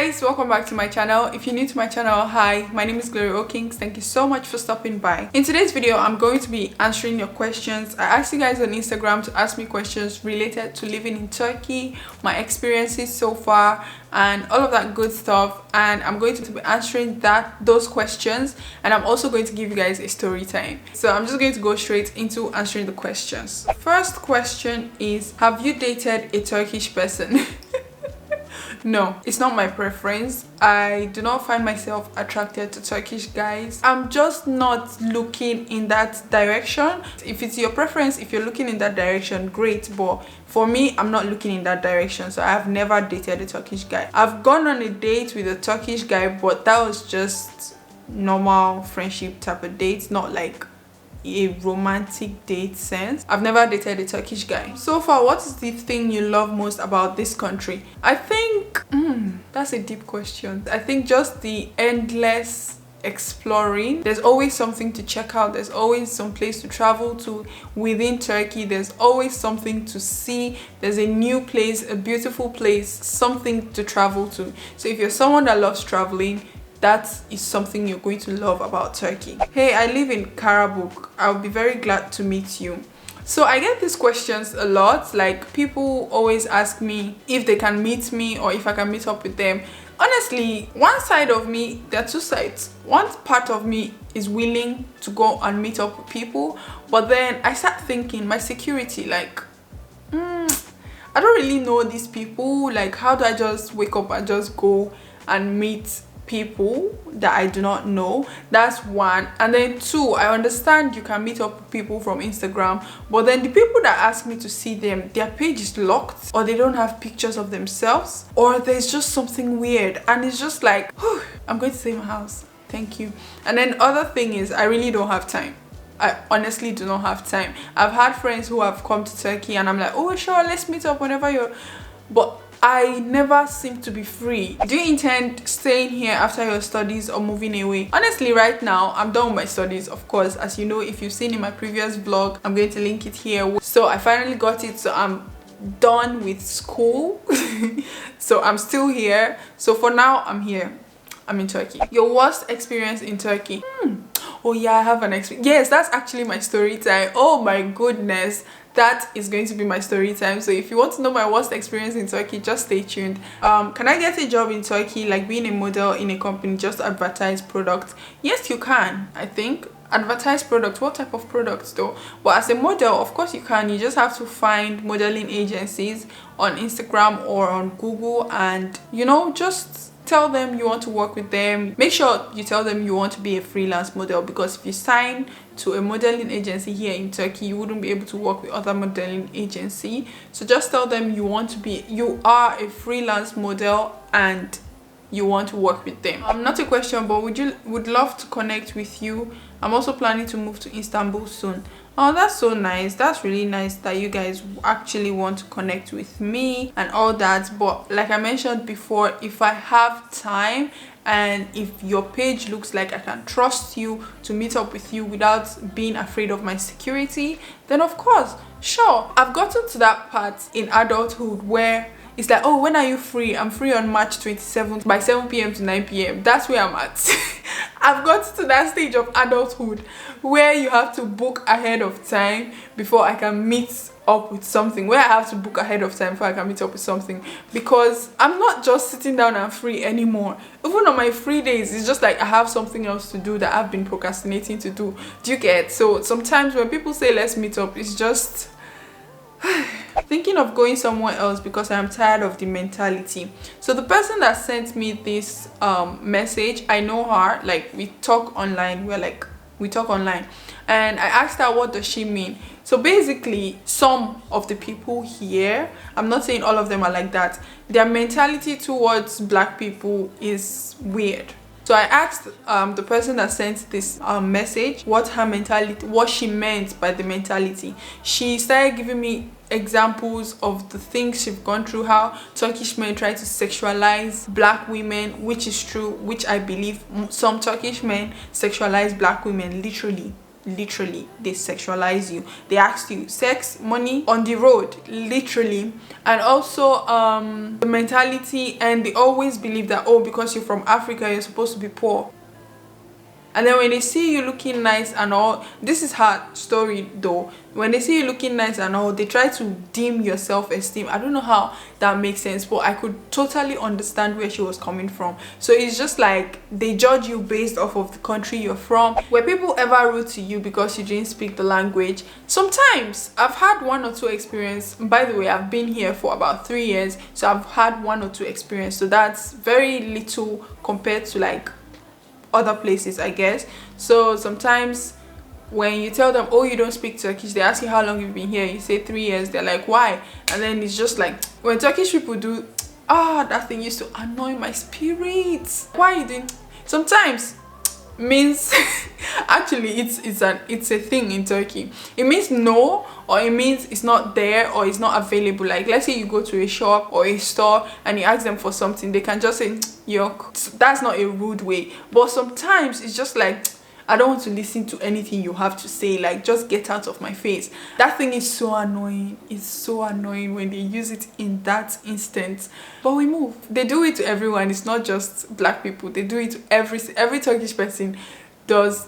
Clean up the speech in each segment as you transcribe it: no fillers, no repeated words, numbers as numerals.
guys, welcome back to my channel. If you're new to my channel, hi, my name is Glory O'Kings. Thank you so much for stopping by. In today's video, I'm going to be answering your questions. I asked you guys on Instagram to ask me questions related to living in Turkey, my experiences so far, and all of that good stuff. And I'm going to be answering those questions, and I'm also going to give you guys a story time. So I'm just going to go straight into answering the questions. First question is, have you dated a Turkish person? No, it's not my preference. I do not find myself attracted to Turkish guys. I'm just not looking in that direction. If it's your preference, if you're looking in that direction, great. But for me, I'm not looking in that direction. So I have never dated a Turkish guy. I've gone on a date with a Turkish guy, but that was just normal friendship type of date, not like a romantic date sense. I've never dated a Turkish guy. So far, what is the thing you love most about this country? I think that's a deep question. I think just the endless exploring. There's always something to check out. There's always some place to travel to within Turkey. There's always something to see. There's a new place, a beautiful place, something to travel to. So if you're someone that loves traveling, that is something you're going to love about Turkey. Hey, I live in Karabuk. I'll be very glad to meet you. So I get these questions a lot. Like, people always ask me if they can meet me or if I can meet up with them. Honestly, one side of me, there are two sides. One part of me is willing to go and meet up with people, but then I start thinking, my security, like, I don't really know these people. Like, how do I just wake up and just go and meet people that I do not know? That's one. And then two, I understand you can meet up with people from Instagram, but then the people that ask me to see them, their page is locked, or they don't have pictures of themselves, or there's just something weird, and it's just like, I'm going to stay in my house, thank you. And then other thing is, I really don't have time. I honestly do not have time. I've had friends who have come to Turkey and I'm like, oh sure, let's meet up whenever you're, but I never seem to be free. Do you intend staying here after your studies or moving away? Honestly, right now, I'm done with my studies, of course. As you know, if you've seen in my previous vlog, I'm going to link it here. So I finally got it, so I'm done with school. So I'm still here. So for now, I'm here. I'm in Turkey. Your worst experience in Turkey? Oh yeah, I have an experience. Yes, that's actually my story time. Oh my goodness. That is going to be my story time. So if you want to know my worst experience in Turkey, just stay tuned. Can I get a job in Turkey, like being a model in a company, just advertise products? Yes, you can. I think advertise products. What type of products though? But as a model, of course you can. You just have to find modeling agencies on Instagram or on Google, and you know, just tell them you want to work with them. Make sure you tell them you want to be a freelance model, because if you sign to a modeling agency here in Turkey, you wouldn't be able to work with other modeling agency. So just tell them you are a freelance model and you want to work with them. Not a question, but would love to connect with you. I'm also planning to move to Istanbul soon. Oh, that's so nice. That's really nice that you guys actually want to connect with me and all that. But like I mentioned before, if I have time and if your page looks like I can trust you to meet up with you without being afraid of my security, then of course, sure. I've gotten to that part in adulthood where it's like, oh, when are you free? I'm free on March 27th by 7 p.m. to 9 p.m. That's where I'm at. I've got to that stage of adulthood where you have to book ahead of time before I can meet up with something, where I have to book ahead of time before I can meet up with something, because I'm not just sitting down and free anymore. Even on my free days, it's just like I have something else to do that I've been procrastinating to do. Do you get? So sometimes when people say let's meet up, it's just thinking of going somewhere else because I'm tired of the mentality. So the person that sent me this message, I know her, like we talk online, we talk online, and I asked her what does she mean. So basically, some of the people here, I'm not saying all of them are like that, their mentality towards black people is weird. So I asked the person that sent this message what her mentality, what she meant by the mentality. She started giving me examples of the things she's gone through, how Turkish men try to sexualize black women, which is true, which I believe some Turkish men sexualize black women, literally. literally they sexualize you. They ask you sex, money on the road, literally. And also the mentality, and they always believe that, oh, because you're from Africa, you're supposed to be poor. And then when they see you looking nice and all, this is her story though. When they see you looking nice and all, they try to dim your self-esteem. I don't know how that makes sense, but I could totally understand where she was coming from. So it's just like they judge you based off of the country you're from. Were people ever rude to you because you didn't speak the language? Sometimes. I've had 1 or 2 experience. By the way, I've been here for about 3 years, so I've had 1 or 2 experience. So that's very little compared to like other places, I guess. So sometimes when you tell them, oh, you don't speak Turkish, they ask you how long you've been here, you say 3 years, they're like, why? And then it's just like, when Turkish people do, that thing used to annoy my spirit. Why are you doing? Sometimes means actually it's a thing in Turkey. It means no, or it means it's not there, or it's not available. Like, let's say you go to a shop or a store and you ask them for something, they can just say yuck. That's not a rude way, but sometimes it's just like, I don't want to listen to anything you have to say, like, just get out of my face. That thing is so annoying. It's so annoying when they use it in that instance. But we move. They do it to everyone. It's not just black people. They do it to every Turkish person does.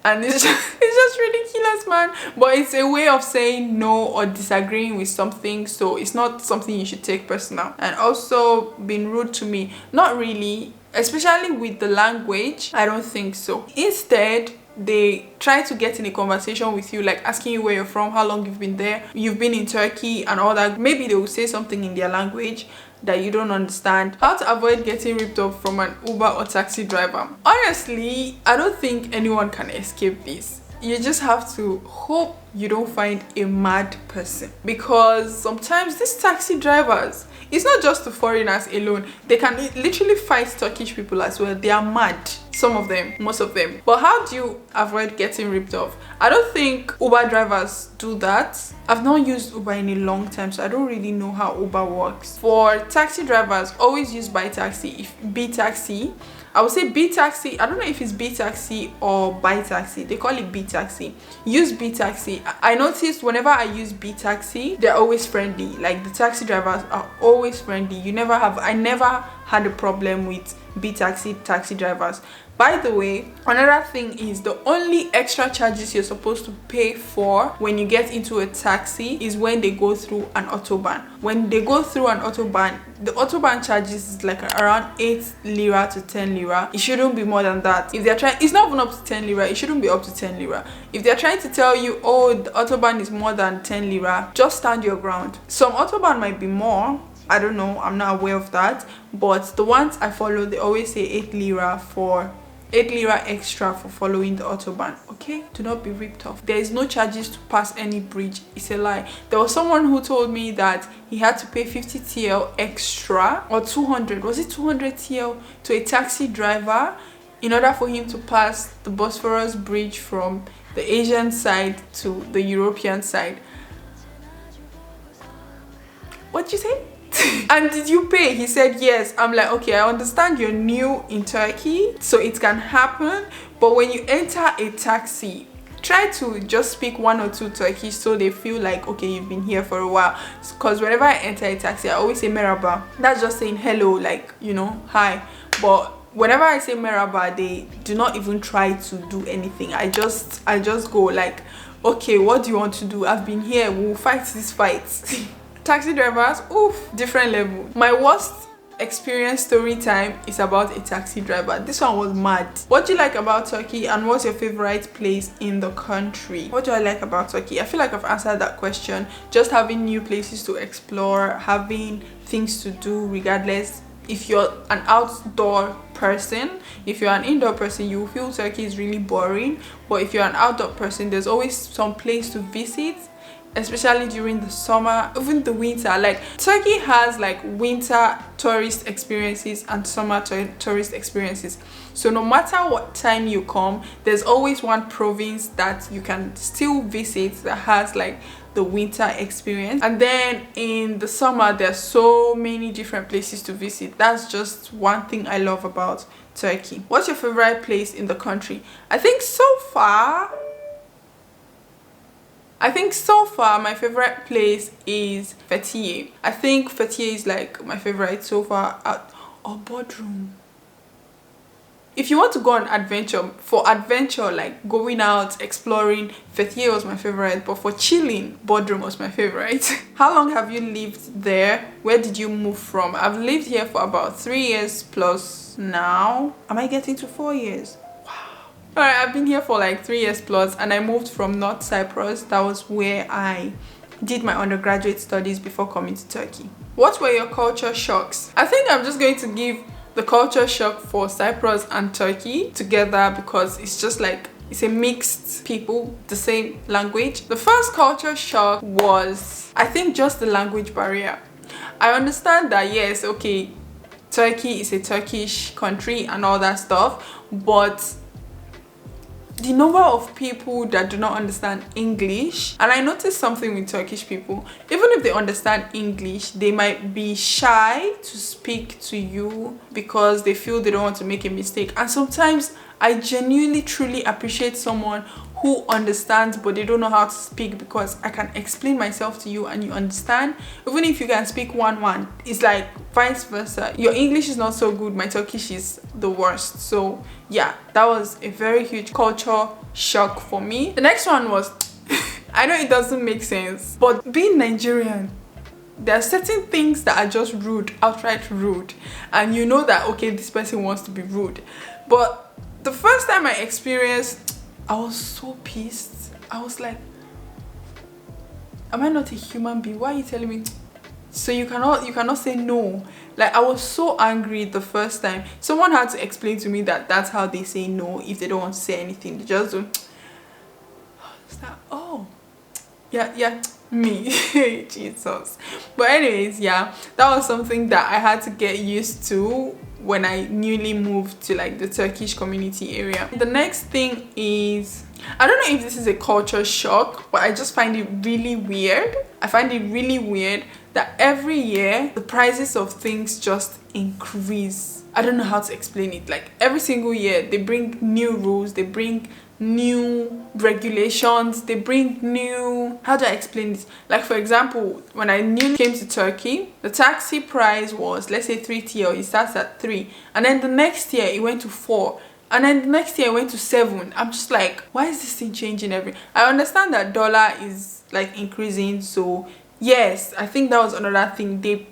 And it's just ridiculous, man. But it's a way of saying no or disagreeing with something, so it's not something you should take personal. And also being rude to me, not really, especially with the language. I don't think so. Instead, they try to get in a conversation with you, like asking you where you're from, how long you've been there, you've been in Turkey and all that. Maybe they will say something in their language that you don't understand. How to avoid getting ripped off from an Uber or taxi driver? Honestly, I don't think anyone can escape this. You just have to hope you don't find a mad person, because sometimes these taxi drivers, it's not just the foreigners alone, they can literally fight Turkish people as well. They are mad, some of them, most of them. But how do you avoid getting ripped off? I don't think Uber drivers do that. I've not used Uber in a long time, so I don't really know how Uber works. For taxi drivers, always use Buy Taxi. If B Taxi, I would say B Taxi. I don't know if it's B Taxi or Buy Taxi. They call it B Taxi. Use B Taxi. I noticed whenever I use B Taxi, they're always friendly. Like, the taxi drivers are always friendly. I never had a problem with B Taxi taxi drivers. By the way, another thing is the only extra charges you're supposed to pay for when you get into a taxi is when they go through an autobahn. When they go through an autobahn, the autobahn charges is like around 8 lira to 10 lira. It shouldn't be more than that. If they're trying, it's not even up to 10 lira. It shouldn't be up to 10 lira. If they're trying to tell you, oh, the autobahn is more than 10 lira, just stand your ground. Some autobahn might be more. I don't know. I'm not aware of that. But the ones I follow, they always say 8 lira extra for following the autobahn. Okay, do not be ripped off. There is no charges to pass any bridge. It's a lie. There was someone who told me that he had to pay 50 TL extra, or 200, was it 200 TL, to a taxi driver in order for him to pass the Bosphorus bridge from the Asian side to the European side. What'd you say? And did you pay? He said yes. I'm like, okay, I understand you're new in Turkey, so it can happen, but when you enter a taxi, try to just speak 1 or 2 Turkish so they feel like, okay, you've been here for a while. Because whenever I enter a taxi, I always say merhaba. That's just saying hello, like, you know, hi. But whenever I say merhaba, they do not even try to do anything. I just go like, okay, what do you want to do? I've been here, we'll fight this fight. Taxi drivers, oof, different level. My worst experience story time is about a taxi driver. This one was mad. What do you like about Turkey, and what's your favorite place in the country? What do I like about Turkey? I feel like I've answered that question. Just having new places to explore, having things to do regardless. If you're an outdoor person, if you're an indoor person, you feel Turkey is really boring. But if you're an outdoor person, there's always some place to visit, especially during the summer, even the winter. Like, Turkey has like winter tourist experiences and summer tourist experiences. So no matter what time you come, there's always one province that you can still visit that has like the winter experience. And then in the summer, there's so many different places to visit. That's just one thing I love about Turkey. What's your favorite place in the country? I think so far I think so far my favorite place is Fethiye. I think Fethiye is like my favorite so far. Or Bodrum. If you want to go on adventure, like going out, exploring, Fethiye was my favorite. But for chilling, Bodrum was my favorite. How long have you lived there? Where did you move from? I've lived here for about 3 years plus now. Am I getting to 4 years? Alright, I've been here for like 3 years plus, and I moved from North Cyprus. That was where I did my undergraduate studies before coming to Turkey. What were your culture shocks? I think I'm just going to give the culture shock for Cyprus and Turkey together because it's just like, it's a mixed people, the same language. The first culture shock was, I think, just the language barrier. I understand that, yes, okay, Turkey is a Turkish country and all that stuff, but the number of people that do not understand English, and I noticed something with Turkish people, even if they understand English, they might be shy to speak to you because they feel they don't want to make a mistake. And sometimes I genuinely truly appreciate someone who understands but they don't know how to speak, because I can explain myself to you and you understand. Even if you can speak one, it's like vice versa. Your English is not so good, my Turkish is the worst. So yeah, that was a very huge culture shock for me. The next one was I know it doesn't make sense, but being Nigerian, there are certain things that are just rude, outright rude, and you know that, okay, this person wants to be rude. But the first time I experienced, I was so pissed. I was like, am I not a human being? Why are you telling me? So you cannot say no. Like, I was so angry the first time. Someone had to explain to me that that's how they say no if they don't want to say anything. They just do. Oh, yeah, me. Jesus. But anyways, yeah, that was something that I had to get used to when I newly moved to like the Turkish community area. The next thing is, I don't know if this is a culture shock, but I just find it really weird. I find it really weird that every year the prices of things just increase. I don't know how to explain it. Like, every single year they bring new rules, they bring new regulations, they bring new, how do I explain this? Like, for example, when I newly came to Turkey, the taxi price was, let's say, 3 TL. It starts at 3, and then the next year it went to 4, and then the next year it went to 7. I'm just like, why is this thing changing I understand that dollar is like increasing, so yes, I think that was another thing. They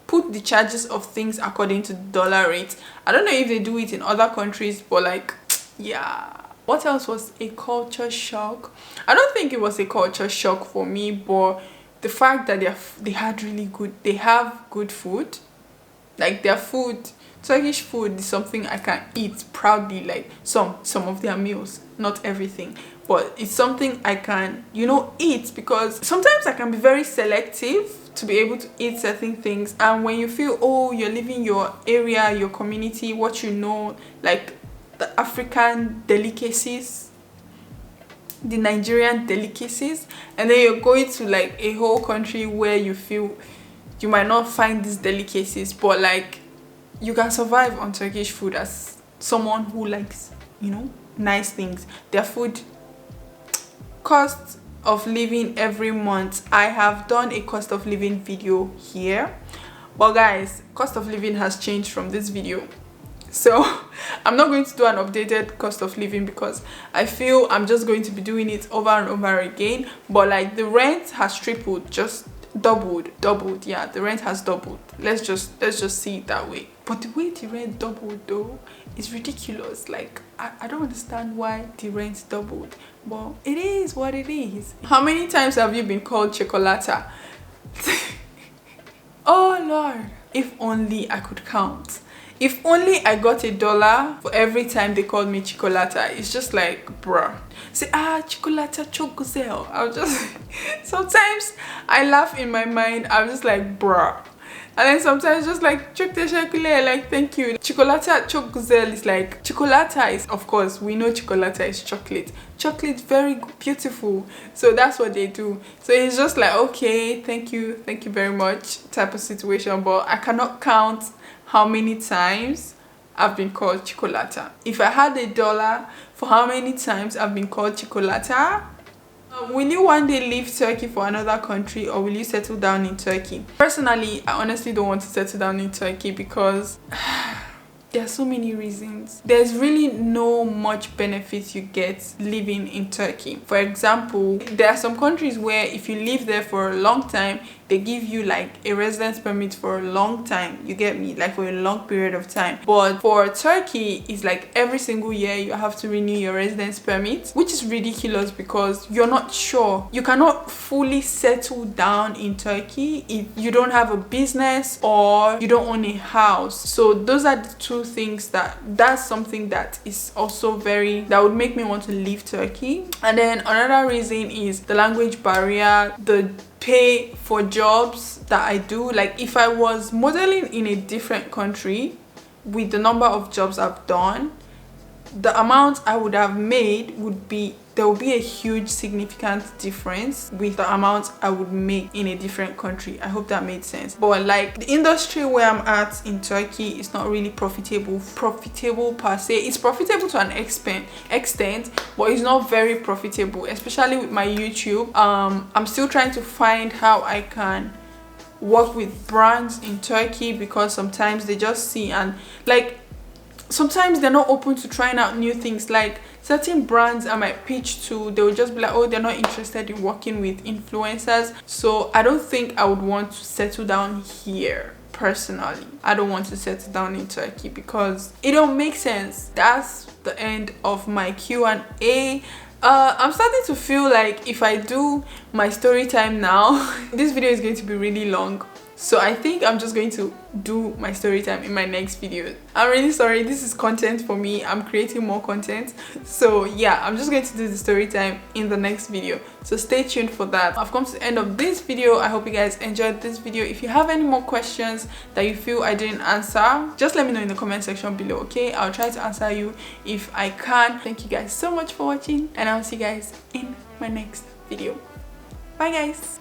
put the charges of things according to dollar rate. I don't know if they do it in other countries, but like, yeah. What else was a culture shock? I don't think it was a culture shock for me, but the fact that they have good food. Like, their food, Turkish food, is something I can eat proudly. Like, some of their meals, not everything, but it's something I can, eat, because sometimes I can be very selective to be able to eat certain things. And when you feel, oh, you're leaving your area, your community, what you know, like the African delicacies, the Nigerian delicacies, and then you're going to like a whole country where you feel you might not find these delicacies, but like you can survive on Turkish food as someone who likes, nice things. Their food, cost of living every month. I have done a cost of living video here, but guys, cost of living has changed from this video. So I'm not going to do an updated cost of living because I feel I'm just going to be doing it over and over again. But like, the rent has tripled, just doubled. Yeah, the rent has doubled. Let's just see it that way. But the way the rent doubled though is ridiculous. Like, I don't understand why the rent doubled, but it is what it is. How many times have you been called Chicolata? Oh Lord, if only I could count. If only I got $1 for every time they called me Chicolata. It's just like, bruh. Say, Chicolata choguzel. I'll just, sometimes I laugh in my mind. I'm just like, bruh. And then sometimes just like, like, thank you. Chicolata choguzel is like, Chicolata is, of course, we know Chicolata is chocolate. Chocolate, very beautiful. So that's what they do. So it's just like, okay, thank you very much type of situation. But I cannot count how many times I've been called Chicolata. If I had $1 for how many times I've been called Chicolata, Will you one day leave Turkey for another country, or will you settle down in Turkey? Personally, I honestly don't want to settle down in Turkey because there are so many reasons. There's really no much benefit you get living in Turkey. For example, there are some countries where if you live there for a long time, they give you like a residence permit for a long time. You get me? Like for a long period of time. But for Turkey, it's like every single year you have to renew your residence permit, which is ridiculous because you're not sure. You cannot fully settle down in Turkey if you don't have a business or you don't own a house. So those are the two things that's something that is also that would make me want to leave Turkey. And then another reason is the language barrier, the pay for jobs that I do. Like if I was modeling in a different country with the number of jobs I've done, the amount I would have made there would be a huge significant difference with the amount I would make in a different country. I hope that made sense. But like the industry where I'm at in Turkey is not really profitable per se. It's profitable to an extent, but it's not very profitable, especially with my YouTube. I'm still trying to find how I can work with brands in Turkey, because sometimes they just see and like sometimes they're not open to trying out new things. Like certain brands I might pitch to, they will just be like, oh, they're not interested in working with influencers. So I don't think I would want to settle down here. Personally, I don't want to settle down in Turkey because it don't make sense. That's the end of my Q&A. I'm starting to feel like if I do my story time now, this video is going to be really long. So I think I'm just going to do my story time in my next video. I'm really sorry, this is content for me. I'm creating more content. So yeah, I'm just going to do the story time in the next video. So stay tuned for that. I've come to the end of this video. I hope you guys enjoyed this video. If you have any more questions that you feel I didn't answer, just let me know in the comment section below, okay? I'll try to answer you if I can. Thank you guys so much for watching, and I'll see you guys in my next video. Bye guys.